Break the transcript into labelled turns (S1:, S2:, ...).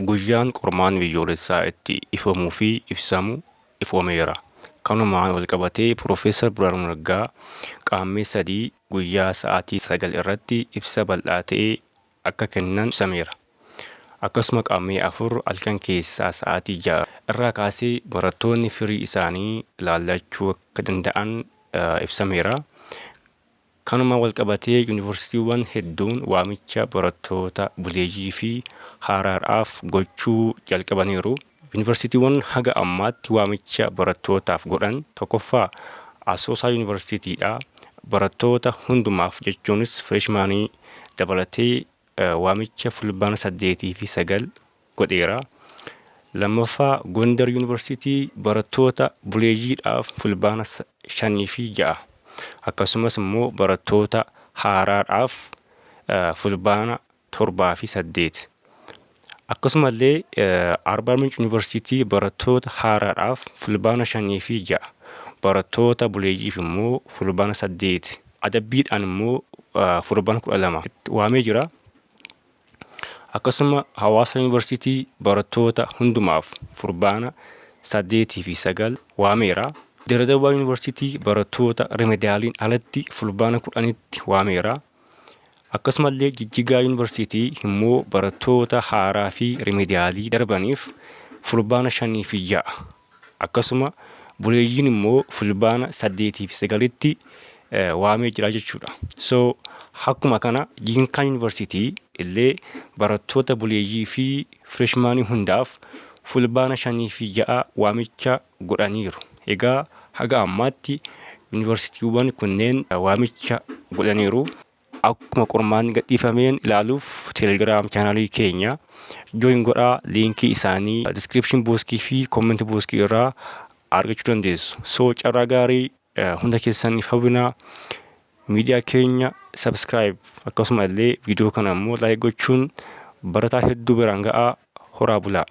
S1: Guyyaan qormaan biyyoolessaa itti ifamuu fi ibsamu ifoomeera. Kanumaan walqabatee Piroofeesar Birhaanuu Naggaa qaammee 3 guyyaa sa'aatii 9 irratti ibsa bal'aa ta'e akka kennan ibsameera. Akkasuma qaammee 4 halkan keessaa sa'aatii 6 irraa kaasee barattoonni firii isaanii ilaallachuu akka danda'an ibsameera. Kanuma walqabatee yuunivarsiitiiwwan hedduun waamicha barattoota buleeyyii fi haaraadhaaf gochuu jalqabaniiru. Yuunivarsiitiiwwan haga ammaatti waamicha barattootaaf godhan tokkoffaa Asoosaa Yuunivarsiitiidha. Barattoota hundumaaf jechuunis fireeshmaanii dabalatee waamicha fulbaana 8 fi 9 godheera. Lammaffaa Gondar Yuunivarsiitii barattoota buleeyyiidhaaf fulbaana 5 fi 6. Akkasumas immoo barattoota haaraadhaaf fulbaana 7 fi 8. Akkasumallee Arbaa Minch Yuunivarsiitii barattoota haaraadhaaf fulbaana 5 fi 6. Barattoota buleeyyiif immoo fulbaana 8. Adabbiidhaan immoo fulbaana 12 waamee jira. Akkasuma Hawaasa Yuunivarsiitii barattoota hundumaaf fulbaana 8 fi 9 waameera. Dirredawaa Yuunivarsiitii barattoota remediyaaliin alatti fulbaana 10tti waameera. Akkasumallee Jijjigaa Yuunivarsiitii immoo barattoota haaraa fi remediyaalii darbaniif fulbaana 5 fi 6. Akkasuma buleeyyiin immoo fulbaana 8 fi 9tti waamee jira jechuudha. So akkuma kana Jinkaan Yuunivarsiitii illee barattoota buleeyyii fi fireeshmaanii hundaaf fulbaana 5 fi 6 waamicha godhaniiru. Egaa haga ammaatti yuunivarsiitiiwwan kunneen waamicha godhaniiru. Akkuma qormaan gadhiifameen ilaaluuf teelegiraam chaanaalii keenya jooyin godhaa, liinkii isaanii diskiripshin booskii fi koomentii booskii irraa argachuu dandeessu. So carraa gaarii hunda keessaniif hawwinaa. Miidiyaa keenya subscribe akkasuma illee viidiyoo kana immoo laayik gochuun barataa hedduu biraan ga'aa. Horaa bulaa.